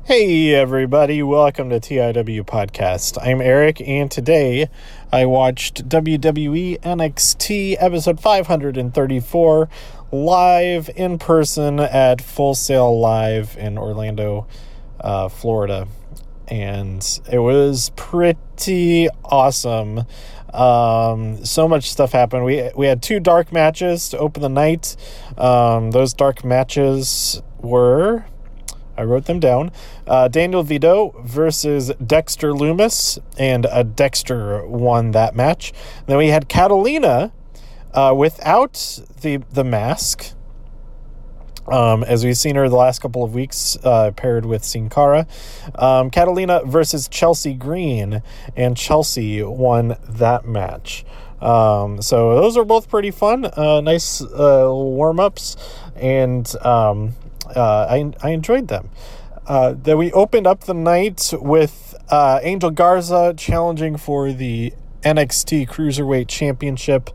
Hey everybody, welcome to TIW Podcast. I'm Eric, and today I watched WWE NXT episode 534 live in person at Full Sail Live in Orlando, Florida. And it was pretty awesome. So much stuff happened. We had two dark matches to open the night. Those dark matches were... I wrote them down. Daniel Vito versus Dexter Lumis, and Dexter won that match. Then we had Catalina without the mask, as we've seen her the last couple of weeks, paired with Sin Cara. Catalina versus Chelsea Green, and Chelsea won that match. So those are both pretty fun. Nice warm-ups, and I enjoyed them. Then we opened up the night with Angel Garza challenging for the NXT Cruiserweight Championship,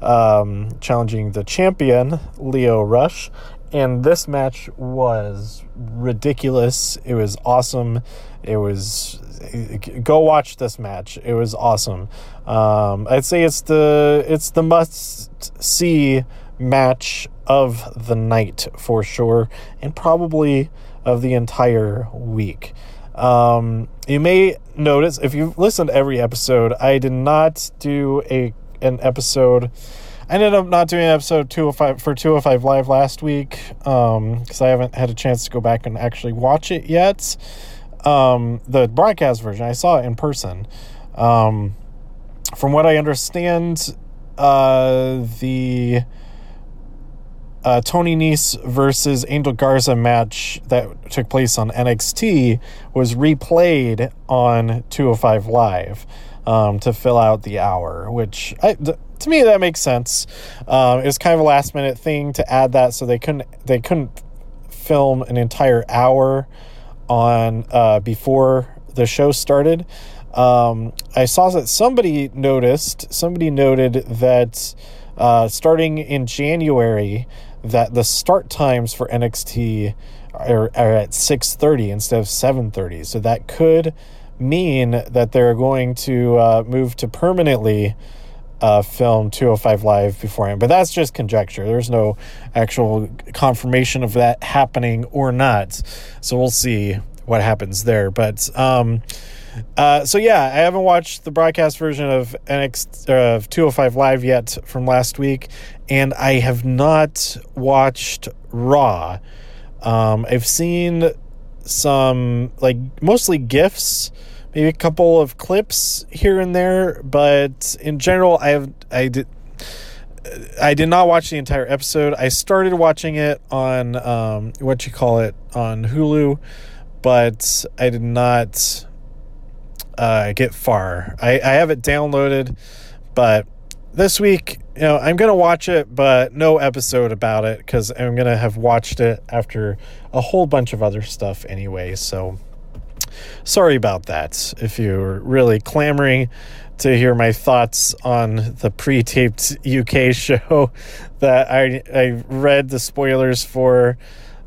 challenging the champion, Lio Rush. And this match was ridiculous. It was awesome. Go watch this match. It was awesome. I'd say it's the must-see match of the night for sure, and probably of the entire week. You may notice, if you've listened to every episode, I did not do an episode. I ended up not doing an episode 205 for 205 Live last week, because I haven't had a chance to go back and actually watch it yet. The broadcast version, I saw it in person. From what I understand, the Tony Nese versus Angel Garza match that took place on NXT was replayed on 205 Live to fill out the hour, which to me that makes sense. It was kind of a last minute thing to add that, so they couldn't film an entire hour on before the show started. I saw that somebody noted that starting in January, that the start times for NXT are at 6:30 instead of 7:30. So that could mean that they're going to move to permanently film 205 Live beforehand. But that's just conjecture. There's no actual confirmation of that happening or not. So we'll see what happens there. But so yeah, I haven't watched the broadcast version of NXT of 205 Live yet from last week, and I have not watched Raw. I've seen some, mostly GIFs, maybe a couple of clips here and there, but in general, I did not watch the entire episode. I started watching it on on Hulu, but I did not get far. I have it downloaded, but this week, I'm going to watch it, but no episode about it, because I'm going to have watched it after a whole bunch of other stuff anyway. So sorry about that if you're really clamoring to hear my thoughts on the pre-taped UK show that I read the spoilers for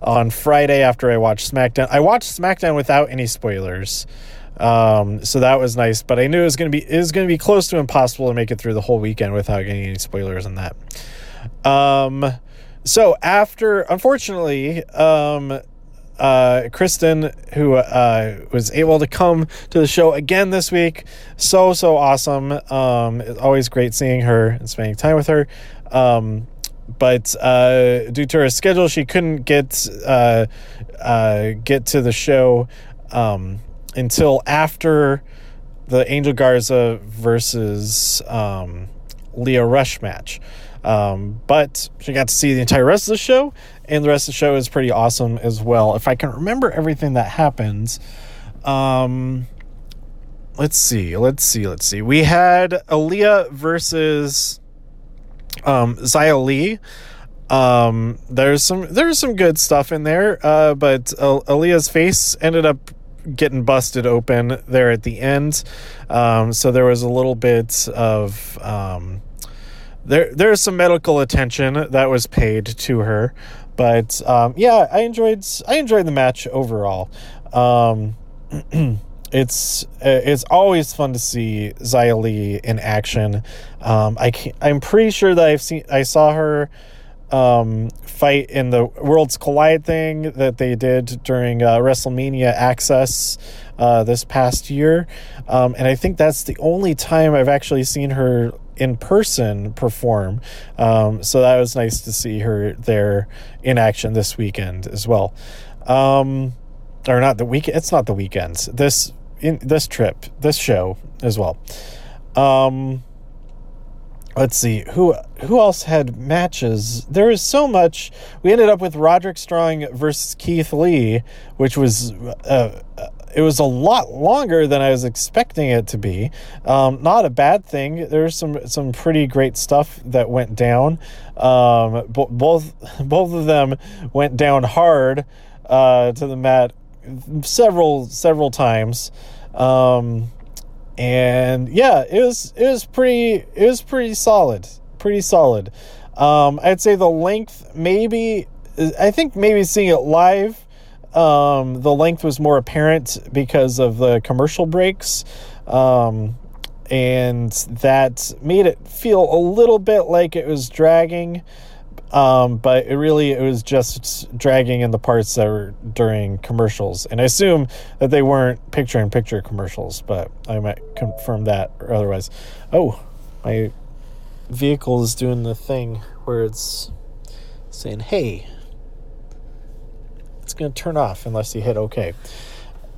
on Friday after I watched SmackDown. I watched SmackDown without any spoilers. So that was nice, but I knew it was going to be close to impossible to make it through the whole weekend without getting any spoilers on that. So after, unfortunately, Kristen, who was able to come to the show again this week, so awesome. It's always great seeing her and spending time with her. But due to her schedule, she couldn't get to the show until after the Angel Garza versus Lio Rush match. But she got to see the entire rest of the show, and the rest of the show is pretty awesome as well. If I can remember everything that happens, let's see. We had Aaliyah versus Xia Li. There's some good stuff in there, but Aaliyah's face ended up getting busted open there at the end. So there was a little bit of there's some medical attention that was paid to her, but yeah, I enjoyed the match overall. It's always fun to see Xia Li in action. I'm pretty sure that I saw her fight in the Worlds Collide thing that they did during WrestleMania Access this past year, and I think that's the only time I've actually seen her in person perform. So that was nice to see her there in action this weekend as well. Or not the weekend. It's not the weekends. This show as well. Let's see who else had matches. There is so much. We ended up with Roderick Strong versus Keith Lee, which was it was a lot longer than I was expecting it to be. Not a bad thing. There's some pretty great stuff that went down. Both of them went down hard to the mat several times. And yeah, it was pretty solid. I'd say the length, I think maybe seeing it live, the length was more apparent because of the commercial breaks. And that made it feel a little bit like it was dragging. But it was just dragging in the parts that were during commercials. And I assume that they weren't picture-in-picture commercials, but I might confirm that or otherwise. Oh, my vehicle is doing the thing where it's saying, hey, it's going to turn off unless you hit OK.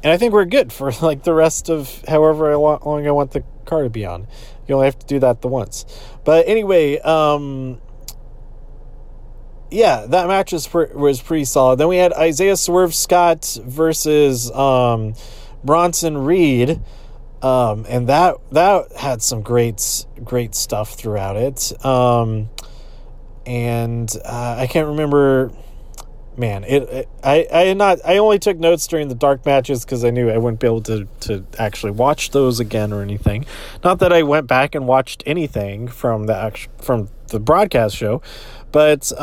And I think we're good for like the rest of however long I want the car to be on. You only have to do that the once. But anyway, yeah, that match was pretty solid. Then we had Isaiah Swerve Scott versus Bronson Reed, and that had some great stuff throughout it. And I can't remember. Man, I only took notes during the dark matches because I knew I wouldn't be able to actually watch those again or anything. Not that I went back and watched anything from the broadcast show, but I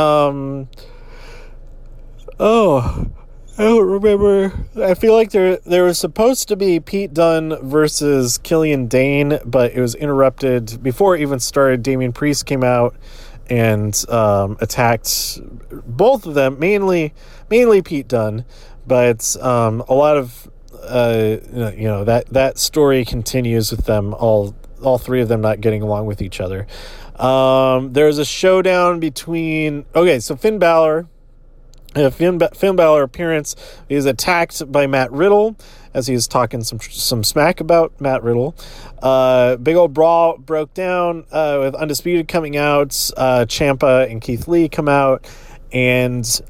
don't remember. I feel like there was supposed to be Pete Dunne versus Killian Dane, but it was interrupted before it even started. Damian Priest came out and attacked both of them, mainly Pete Dunne, but a lot of that story continues with them all three of them not getting along with each other. There's a showdown between Finn Balor. Finn Balor appearance. He is attacked by Matt Riddle as he is talking some smack about Matt Riddle. Big old brawl broke down with Undisputed coming out. Ciampa and Keith Lee come out, and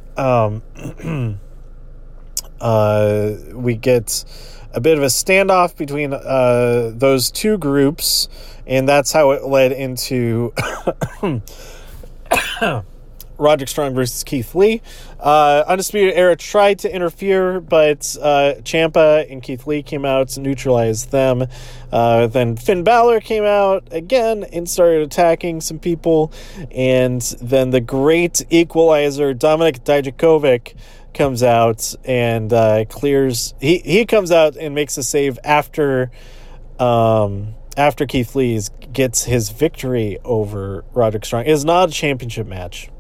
we get a bit of a standoff between those two groups, and that's how it led into Roderick Strong versus Keith Lee. Undisputed Era tried to interfere, but Ciampa and Keith Lee came out to neutralize them. Then Finn Balor came out again and started attacking some people. And then the great equalizer, Dominik Dijakovic, comes out and clears. He comes out and makes a save after Keith Lee gets his victory over Roderick Strong. It is not a championship match.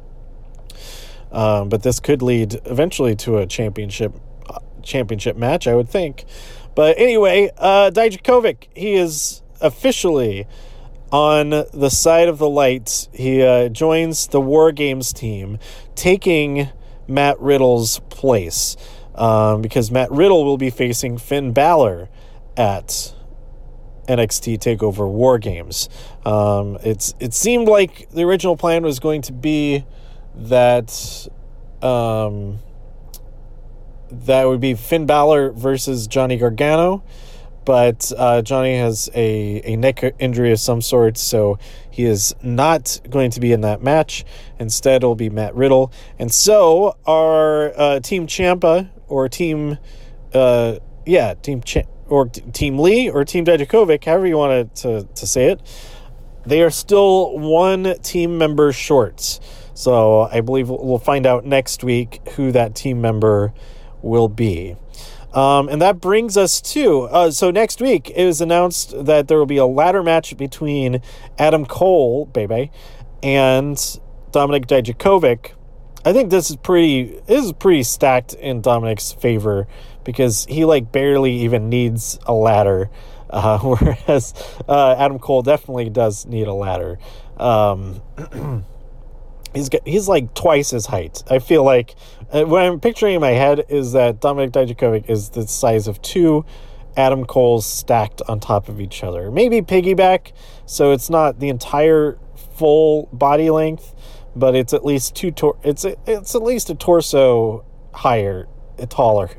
But this could lead eventually to a championship match, I would think. But anyway, Dijakovic, he is officially on the side of the light. He joins the War Games team, taking Matt Riddle's place, because Matt Riddle will be facing Finn Balor at NXT TakeOver War Games. It seemed like the original plan was going to be that that would be Finn Balor versus Johnny Gargano, but Johnny has a neck injury of some sort, so he is not going to be in that match. Instead, it will be Matt Riddle. And so our Team Ciampa or Team Lee or Team Dijakovic, however you want to say it, they are still one team member short. So I believe we'll find out next week who that team member will be. And that brings us to, so next week it was announced that there will be a ladder match between Adam Cole, baby, and Dominik Dijakovic. I think this is pretty stacked in Dominic's favor because he barely even needs a ladder, whereas Adam Cole definitely does need a ladder. He's like twice his height. I feel like what I'm picturing in my head is that Dominik Dijakovic is the size of two Adam Coles stacked on top of each other. Maybe piggyback, so it's not the entire full body length, but it's at least it's at least a torso higher, taller.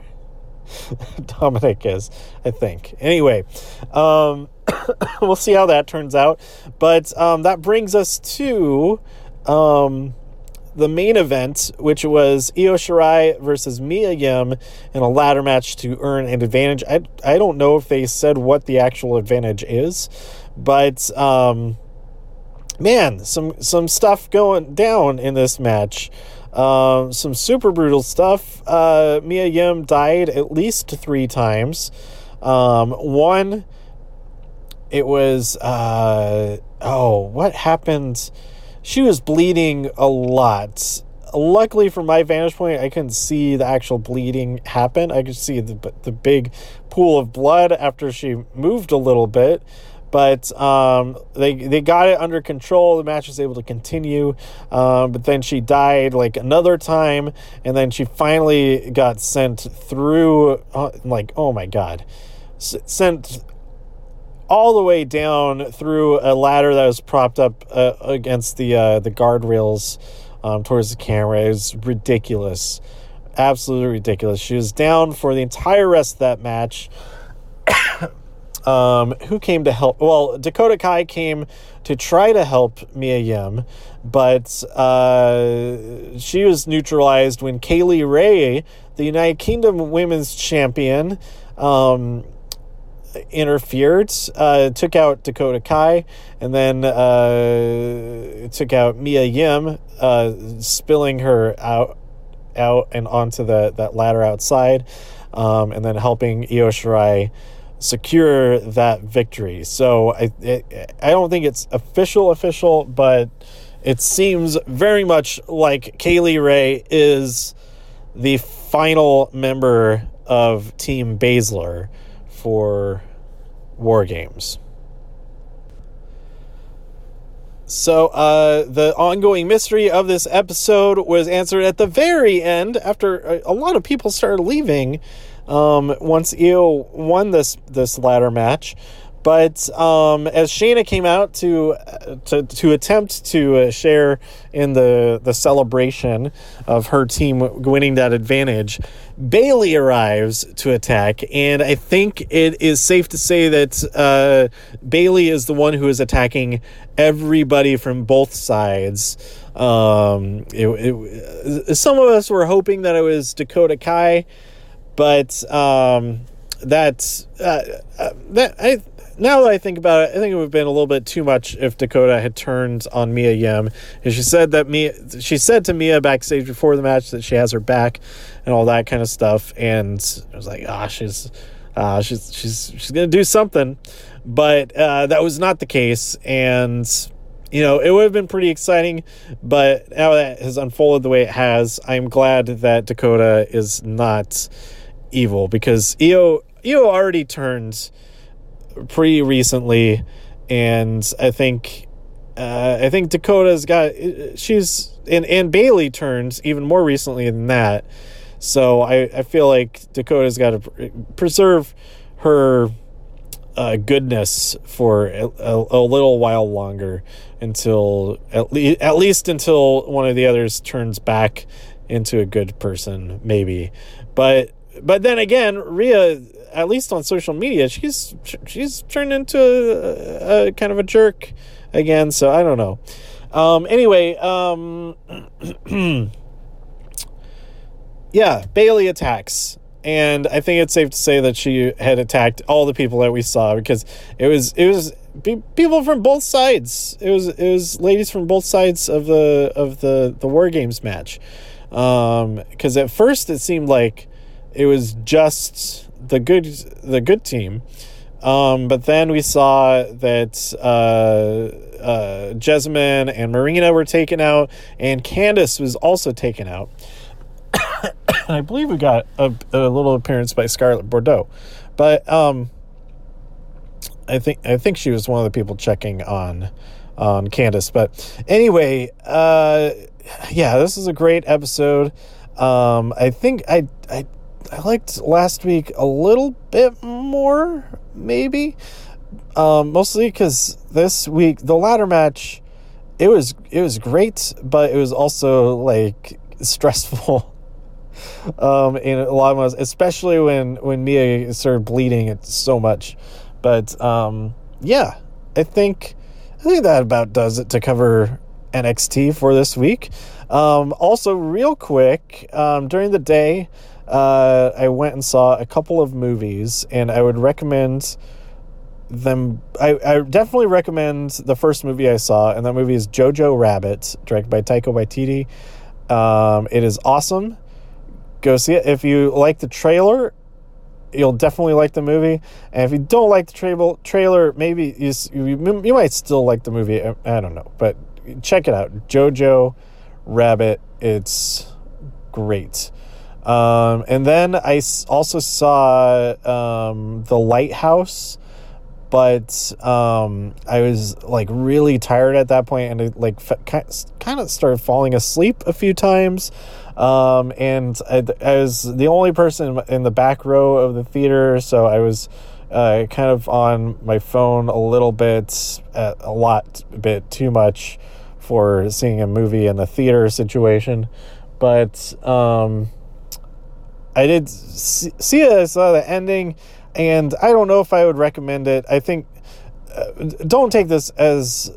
Dominic is, I think. Anyway, we'll see how that turns out. But that brings us to the main event, which was Io Shirai versus Mia Yim in a ladder match to earn an advantage. I don't know if they said what the actual advantage is, but man, some stuff going down in this match. Some super brutal stuff. Mia Yim died at least 3 times. One, it was what happened? She was bleeding a lot. Luckily, from my vantage point, I couldn't see the actual bleeding happen. I could see the big pool of blood after she moved a little bit. But they got it under control. The match was able to continue. But then she died another time. And then she finally got sent through, oh my God. Sent all the way down through a ladder that was propped up against the guardrails towards the camera. It was ridiculous. Absolutely ridiculous. She was down for the entire rest of that match. Who came to help? Well, Dakota Kai came to try to help Mia Yim, but she was neutralized when Kaylee Ray, the United Kingdom Women's Champion, interfered, took out Dakota Kai, and then took out Mia Yim, spilling her out and onto that ladder outside, and then helping Io Shirai secure that victory. So I don't think it's official, but it seems very much like Kaylee Ray is the final member of Team Baszler for War Games. So the ongoing mystery of this episode was answered at the very end after a lot of people started leaving once Io won this ladder match. But as Shayna came out to attempt to share in the celebration of her team winning that advantage, Bayley arrives to attack, and I think it is safe to say that Bayley is the one who is attacking everybody from both sides. Some of us were hoping that it was Dakota Kai, but now that I think about it, I think it would have been a little bit too much if Dakota had turned on Mia Yim. And she said to Mia backstage before the match that she has her back and all that kind of stuff. And I was like, she's gonna do something, but that was not the case. And it would have been pretty exciting, but now that has unfolded the way it has, I'm glad that Dakota is not evil, because Io already turned pretty recently, and I think Dakota's got, and Bayley turned even more recently than that, so I feel like Dakota's got to preserve her goodness for a little while longer, until at least until one of the others turns back into a good person, maybe. But then again, Rhea, at least on social media, she's turned into a kind of a jerk again, so I don't know. Anyway, yeah, Bayley attacks, and I think it's safe to say that she had attacked all the people that we saw, because it was people from both sides. It was ladies from both sides of the War Games match. Because at first it seemed like it was just the good team. But then we saw that Jessamine and Marina were taken out, and Candice was also taken out. And I believe we got a little appearance by Scarlett Bordeaux, but I think she was one of the people checking on Candice. But anyway, yeah, this is a great episode. I think I liked last week a little bit more, maybe, mostly because this week the ladder match, it was great, but it was also like stressful. In a lot of ways, especially when Mia started bleeding it so much. But yeah, I think that about does it to cover NXT for this week. Also, real quick, during the day, I went and saw a couple of movies, and I would recommend them. I definitely recommend the first movie I saw, and that movie is Jojo Rabbit, directed by Taika Waititi. It is awesome. Go see it. If you like the trailer, you'll definitely like the movie. And if you don't like the trailer, maybe you might still like the movie. I don't know. But check it out. Jojo Rabbit. It's great. And then I also saw The Lighthouse. But I was like really tired at that point, and I like kind of started falling asleep a few times. And I was the only person in the back row of the theater, so I was kind of on my phone a bit too much for seeing a movie in a theater situation. But I did see it. I saw the ending. And I don't know if I would recommend it. I think don't take this as...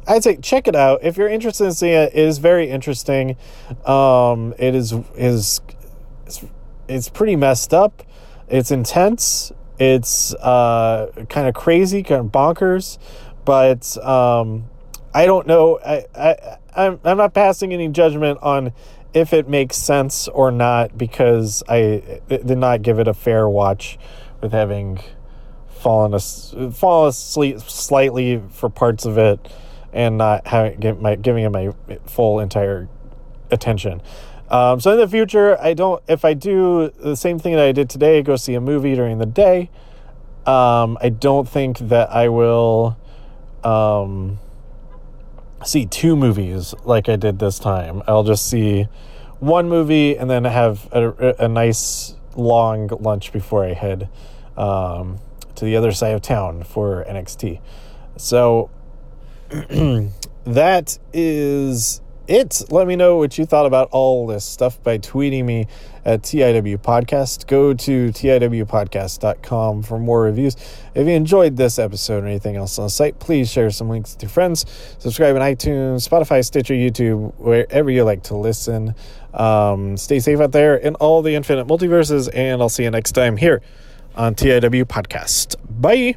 I'd say check it out. If you're interested in seeing it, it is very interesting. It is pretty messed up. It's intense. It's kind of crazy, kind of bonkers. But I don't know. I'm not passing any judgment on if it makes sense or not, because I did not give it a fair watch, with having fallen asleep slightly for parts of it and not giving it my full entire attention. So in the future, if I do the same thing that I did today, go see a movie during the day, I don't think that I will see two movies like I did this time. I'll just see one movie and then have a nice long lunch before I head to the other side of town for NXT. So that is it. Let me know what you thought about all this stuff by tweeting me at TIW Podcast. Go to TIWpodcast.com for more reviews. If you enjoyed this episode or anything else on the site, please share some links with your friends. Subscribe on iTunes, Spotify, Stitcher, YouTube, wherever you like to listen. Stay safe out there in all the infinite multiverses, and I'll see you next time here on TIW Podcast. Bye.